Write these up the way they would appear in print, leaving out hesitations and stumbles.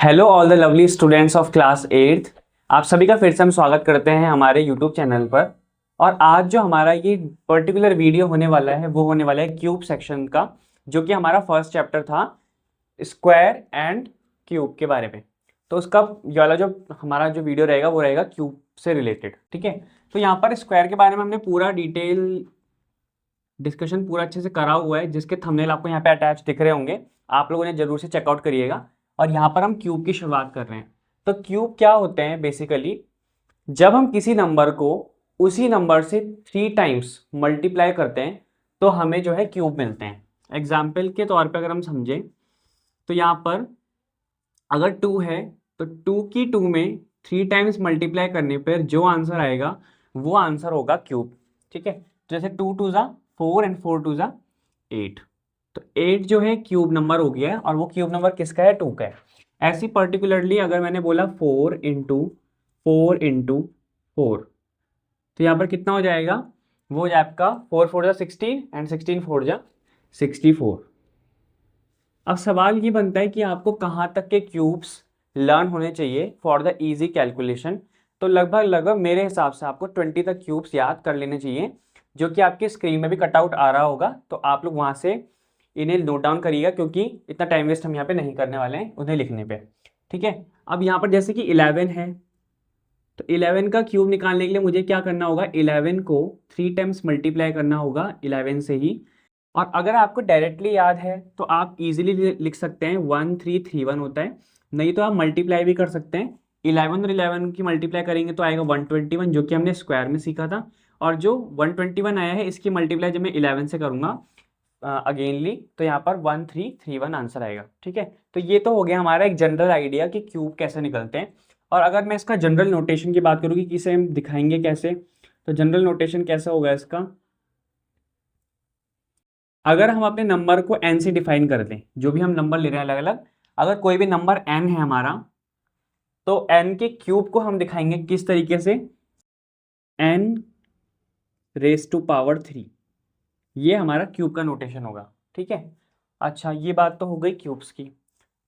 Hello all the lovely students of class 8th। आप सभी का फिर से हम स्वागत करते हैं हमारे यूट्यूब चैनल पर। और आज जो हमारा ये पर्टिकुलर वीडियो होने वाला है वो होने वाला है क्यूब सेक्शन का, जो कि हमारा फर्स्ट चैप्टर था स्क्वायर एंड क्यूब के बारे में। तो उसका ये वाला जो हमारा जो वीडियो रहेगा वो रहेगा क्यूब से रिलेटेड। ठीक है, तो यहाँ पर स्क्वायर के बारे में हमने पूरा डिटेल डिस्कशन पूरा अच्छे से करा हुआ है, जिसके थंबनेल आपको यहाँ पे अटैच दिख रहे होंगे। आप लोगों ने जरूर से चेकआउट करिएगा। और यहाँ पर हम क्यूब की शुरुआत कर रहे हैं। तो क्यूब क्या होते हैं बेसिकली, जब हम किसी नंबर को उसी नंबर से 3 टाइम्स मल्टीप्लाई करते हैं तो हमें जो है क्यूब मिलते हैं। एग्जाम्पल के तौर पर अगर हम समझें तो यहाँ पर अगर 2 है तो 2 की 2 में 3 टाइम्स मल्टीप्लाई करने पर जो आंसर आएगा वो आंसर होगा क्यूब। ठीक है, जैसे 2 2 ज़ा 4 एंड 4 2 ज़ा 8। तो 8 जो है क्यूब नंबर हो गया है, और वो क्यूब नंबर किसका है? 2 का है। ऐसी पर्टिकुलरली अगर मैंने बोला 4 इंटू 4 इंटू 4, तो यहाँ पर कितना हो जाएगा? वो हो जाए आपका 4 4 जा 16 एंड 16 4 जा 64। अब सवाल ये बनता है कि आपको कहाँ तक के क्यूब्स लर्न होने चाहिए फॉर द इजी कैलकुलेशन। तो लगभग लगभग मेरे हिसाब से आपको 20 तक क्यूब्स याद कर लेने चाहिए, जो कि आपकी स्क्रीन में भी कटआउट आ रहा होगा। तो आप लोग वहाँ से इन्हें नोट डाउन करिएगा, क्योंकि इतना टाइम वेस्ट हम यहाँ पे नहीं करने वाले हैं उन्हें लिखने पे। ठीक है, अब यहाँ पर जैसे कि 11 है, तो 11 का क्यूब निकालने के लिए मुझे क्या करना होगा? 11 को 3 टाइम्स मल्टीप्लाई करना होगा 11 से ही। और अगर आपको डायरेक्टली याद है तो आप इजीली लिख सकते हैं 1331 होता है, नहीं तो आप मल्टीप्लाई भी कर सकते हैं। 11 और 11 की मल्टीप्लाई करेंगे तो आएगा 121, जो कि हमने स्क्वायर में सीखा था। और जो 121 आया है इसकी मल्टीप्लाई जब मैं 11 से करूँगा अगेनली, तो यहाँ पर 1331 आंसर आएगा। ठीक है, तो ये तो हो गया हमारा एक जनरल आइडिया कि क्यूब कैसे निकलते हैं। और अगर मैं इसका जनरल नोटेशन की बात करूँ कि इसे हम दिखाएंगे कैसे, तो जनरल नोटेशन कैसा होगा इसका? अगर हम अपने नंबर को n से डिफाइन कर दें, जो भी हम नंबर ले रहे हैं अलग अलग, अगर कोई भी नंबर n है हमारा, तो n के क्यूब को हम दिखाएंगे किस तरीके से? n रेज टू पावर 3, ये हमारा क्यूब का नोटेशन होगा। ठीक है, अच्छा ये बात तो हो गई क्यूब्स की।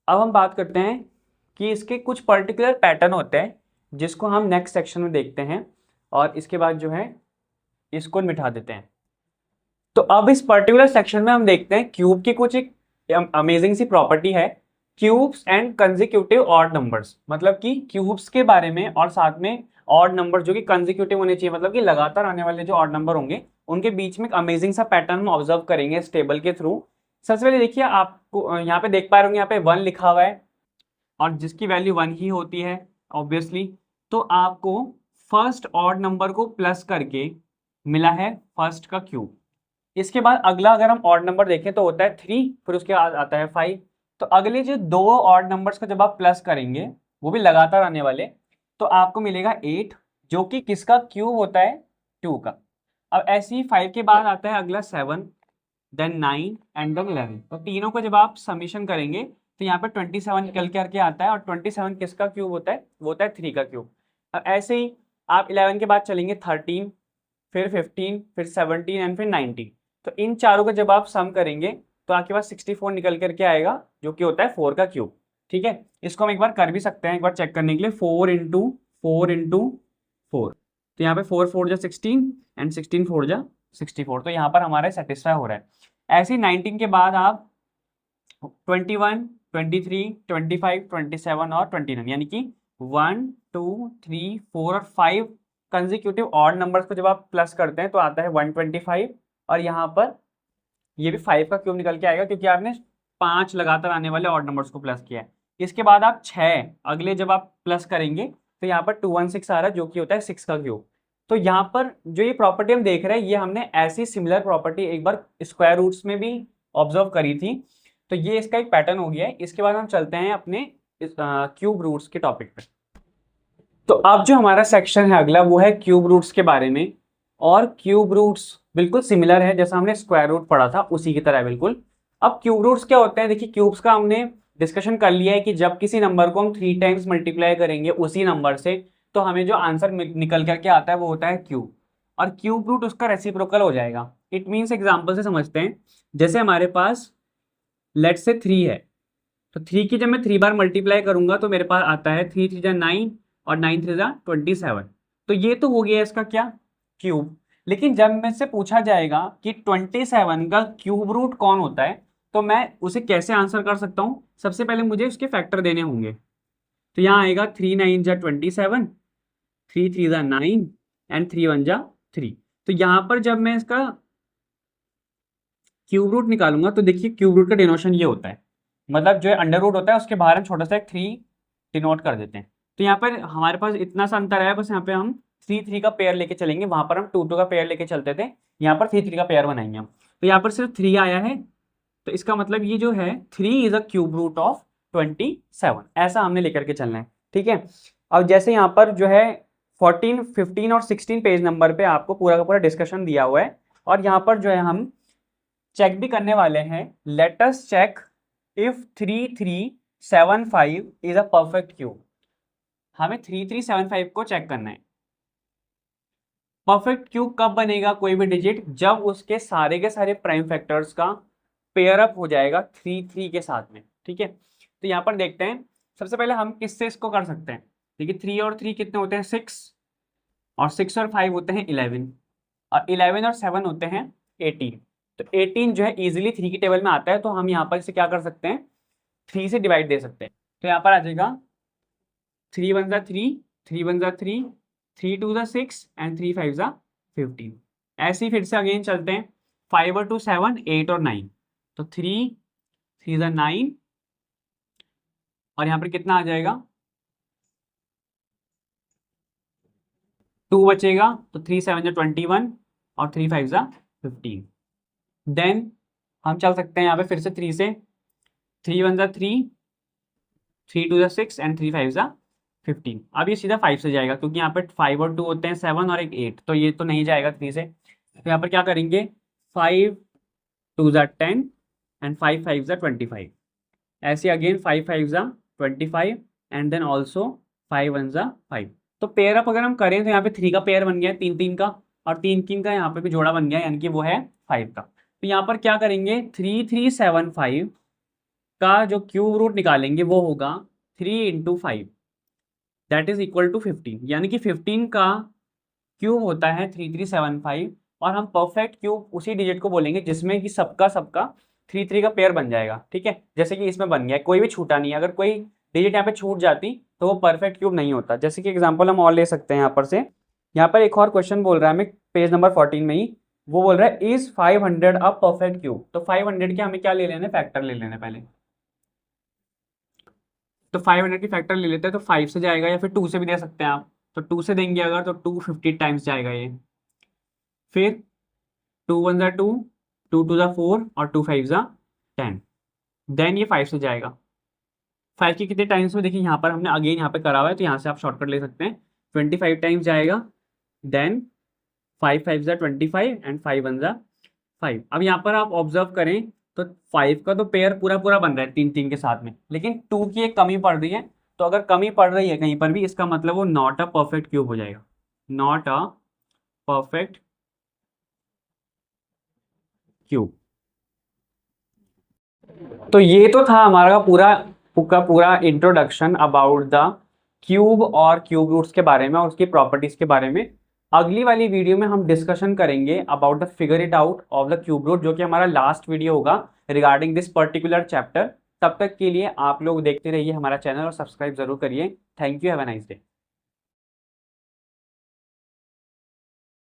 अब हम बात करते हैं कि इसके कुछ पर्टिकुलर पैटर्न होते हैं, जिसको हम नेक्स्ट सेक्शन में देखते हैं। और इसके बाद जो है इसको मिटा देते हैं। तो अब इस पर्टिकुलर सेक्शन में हम देखते हैं क्यूब की कुछ एक अमेजिंग सी प्रॉपर्टी है, cubes and consecutive odd numbers. मतलब कि क्यूब्स के बारे में और साथ में ऑड नंबर जो कि कंसेक्यूटिव होने चाहिए, मतलब कि लगातार आने वाले जो ऑड नंबर होंगे उनके बीच में एक अमेजिंग सा पैटर्न हम ऑब्जर्व करेंगे इस टेबल के थ्रू। सबसे पहले देखिए, आपको यहाँ पे देख पा रहे होंगे, यहाँ पे 1 लिखा हुआ है और जिसकी वैल्यू 1 ही होती है ऑब्वियसली। तो आपको फर्स्ट ऑड नंबर को प्लस करके मिला है फर्स्ट का क्यूब। इसके बाद अगला अगर हम ऑड नंबर देखें तो होता है 3, फिर उसके बाद आता है 5। तो अगले जो 2 ऑड नंबर्स का जब आप प्लस करेंगे, वो भी लगातार आने वाले, तो आपको मिलेगा 8, जो कि किसका क्यूब होता है? 2 का। अब ऐसे ही 5 के बाद आता है अगला 7, देन 9 एंड देन 11। तो तीनों को जब आप समीशन करेंगे तो यहाँ पर 27 निकल के करके आता है, और 27 किसका क्यूब होता है? वो होता है 3 का क्यूब। अब ऐसे ही आप 11 के बाद चलेंगे 13, फिर 15, फिर 17 एंड फिर 19। तो इन चारों का जब आप सम करेंगे तो आपके पास 64 निकल करके आएगा, जो कि होता है 4 का क्यूब। ठीक है, इसको हम एक बार कर भी सकते हैं, एक बार चेक करने के लिए। 4 इंटू 4 इंटू 4, तो यहाँ पे 4 4 जा 16 एंड 16 4 जा 64। तो यहाँ पर हमारा सेटिस्फाई हो रहा है। ऐसे ही 19 के बाद आप 21, 23, 25, 27 और 29, यानी कि 1 2 3 4 और 5 कंसेक्यूटिव ऑड नंबर्स को जब आप प्लस करते हैं तो आता है 125। और यहाँ पर ये भी 5 का क्यूब निकल के आएगा, क्योंकि आपने 5 लगातार आने वाले ऑड नंबर्स को प्लस किया है। इसके बाद आप 6 अगले जब आप प्लस करेंगे तो यहाँ पर 216 आ रहा है, जो कि होता है 6 का क्यूब। तो यहाँ पर जो ये प्रॉपर्टी हम देख रहे हैं, ये हमने ऐसी सिमिलर प्रॉपर्टी एक बार स्क्वायर रूट्स में भी ऑब्जर्व करी थी। तो ये इसका एक पैटर्न हो गया है। इसके बाद हम चलते हैं अपने क्यूब रूट्स के टॉपिक पे। तो अब जो हमारा सेक्शन है अगला, वो है क्यूब रूट्स के बारे में। और क्यूब रूट्स बिल्कुल सिमिलर है, जैसा हमने स्क्वायर रूट पढ़ा था उसी की तरह बिल्कुल। अब क्यूब रूट्स क्या होते हैं? देखिए, क्यूब्स का हमने डिस्कशन कर लिया है कि जब किसी नंबर को हम 3 टाइम्स मल्टीप्लाई करेंगे उसी नंबर से, तो हमें जो आंसर निकल करके आता है वो होता है क्यूब। और क्यूब रूट उसका रेसिप्रोकल हो जाएगा। इट मीन्स, एग्जाम्पल से समझते हैं। जैसे हमारे पास लेट से 3 है, तो 3 की जब मैं 3 बार मल्टीप्लाई करूंगा तो मेरे पास आता है 3 3 जा 9 और 9 3 जा 27। तो ये तो हो गया इसका क्या, क्यूब। लेकिन जब मुझसे पूछा जाएगा कि 27 का क्यूब रूट कौन होता है, तो मैं उसे कैसे आंसर कर सकता हूँ, सबसे पहले मुझे उसके फैक्टर देने होंगे। तो यहाँ आएगा 3 9 जा 27, 3 3 जा 9 एंड 3 1 जा 3। तो यहाँ पर जब मैं इसका क्यूब रूट निकालूंगा तो देखिए क्यूब रूट का डिनोशन ये होता है, मतलब जो अंडर रूट होता है उसके बाहर हम छोटा सा एक 3 डिनोट कर देते हैं। तो यहाँ पर हमारे पास इतना सा अंतर है, बस यहाँ पे हम 3 3 का पेयर लेके चलेंगे, वहां पर हम 2 2 का पेयर लेके चलते थे, यहाँ पर 3 3 का पेयर बनाएंगे हम। तो यहाँ पर सिर्फ 3 आया है, तो इसका मतलब ये जो है 3 is a cube root of 27, ऐसा हमने लेकर के चलना है। ठीक है, अब जैसे यहाँ पर जो है 14 15 और 16 पेज नंबर पे आपको पूरा का पूरा डिस्कशन दिया हुआ है, और यहाँ पर जो है हम चेक भी करने वाले हैं। Let us check if 3375 is a perfect cube. हमें 3375 को चेक करना है। परफेक्ट क्यूब कब बनेगा कोई भी डिजिट, जब उसके सारे के सारे प्राइम फैक्टर्स का पेयर अप हो जाएगा 3 3 के साथ में। ठीक है, तो यहाँ पर देखते हैं सबसे पहले हम किससे इसको कर सकते हैं। देखिए 3 और 3 कितने होते हैं, 6, और 6 और 5 होते हैं 11, और 11 और 7 होते हैं 18। तो 18 जो है इजीली 3 की टेबल में आता है, तो हम यहाँ पर इसे क्या कर सकते हैं, 3 से डिवाइड दे सकते हैं। तो यहाँ पर आ जाएगा 3 1 जा 3, 3 1 जा 3, 3 2 जा 6 एंड 3 5 जा 15। ऐसे ही फिर से अगेन चलते हैं, 5 और 2 7, 8 और 9, तो 3 3 जा 9, और यहाँ पर कितना आ जाएगा 2 बचेगा, तो 3 7 जा 21 और 3 5 जा 15। देन हम चल सकते हैं यहाँ पे फिर से 3 से, 3 1 जा 3, 3 2 जा 6 एंड 3 5 जा 15। अब ये सीधा 5 से जाएगा, क्योंकि यहाँ पे 5 और 2 होते हैं 7 और एक 8, तो ये तो नहीं जाएगा 3 से। तो यहाँ पर क्या करेंगे, 5 2 जा 10 एंड 5 5 जा 25। ऐसे अगेन 5 5 जा 25 एंड देन ऑल्सो 5 1 जा 5। तो पेयर अप अगर हम करें तो यहाँ पे 3 का पेयर बन गया है 3 3 का, और 3 3 का यहाँ पे भी जोड़ा बन गया यानी कि वो है 5 का। तो यहाँ पर क्या करेंगे, 3375 का जो क्यूब रूट निकालेंगे वो होगा 3 into 5, that is equal to 15, यानी कि 15 का क्यूब होता है 3375। और हम परफेक्ट क्यूब उसी डिजिट को बोलेंगे जिसमें कि सबका सबका 3 3 का पेयर बन जाएगा। ठीक है, जैसे कि इसमें बन गया, कोई भी छूटा नहीं है। अगर कोई डिजिट यहाँ पे छूट जाती तो वो परफेक्ट क्यूब नहीं होता। जैसे कि एग्जांपल हम और ले सकते हैं यहाँ पर से, यहाँ पर एक और क्वेश्चन बोल रहा है हमें पेज नंबर 14 में ही, वो बोल रहा है इज 500 अ परफेक्ट क्यूब। तो 500 के हमें क्या ले लेने, फैक्टर ले लेने पहले। तो 500 की फैक्टर ले लेते हैं, तो 5 से जाएगा या फिर 2 से भी दे सकते हैं आप। तो 2 से देंगे अगर तो 250 टाइम्स जाएगा ये। फिर 2 1 जा 2, 2 2 जा 4 और 2 5 जा 10। देन ये 5 से जाएगा। 5 के कितने टाइम्स में, देखिए यहाँ पर हमने अगेन यहाँ पे करा हुआ है, तो यहाँ से आप शॉर्टकट ले सकते हैं। 25 टाइम्स जाएगा, देन 5 5 जा 25 एंड 5 1 जा 5। अब यहाँ पर आप ऑब्जर्व करें तो 5 का तो पेयर पूरा पूरा बन रहा है 3 3 के साथ में, लेकिन 2 की एक कमी पड़ रही है। तो अगर कमी पड़ रही है कहीं पर भी, इसका मतलब वो नॉट अ परफेक्ट क्यूब हो जाएगा, नॉट अ परफेक्ट क्यूब। तो ये तो था हमारा पूरा इंट्रोडक्शन अबाउट द क्यूब और क्यूब रूट्स के बारे में और उसकी प्रॉपर्टीज के बारे में। अगली वाली वीडियो में हम डिस्कशन करेंगे about the figure it out of the cube root, जो कि हमारा लास्ट वीडियो होगा रिगार्डिंग दिस पर्टिकुलर चैप्टर। तब तक के लिए आप लोग देखते रहिए हमारा चैनल और सब्सक्राइब जरूर करिए। Thank you, have a nice day.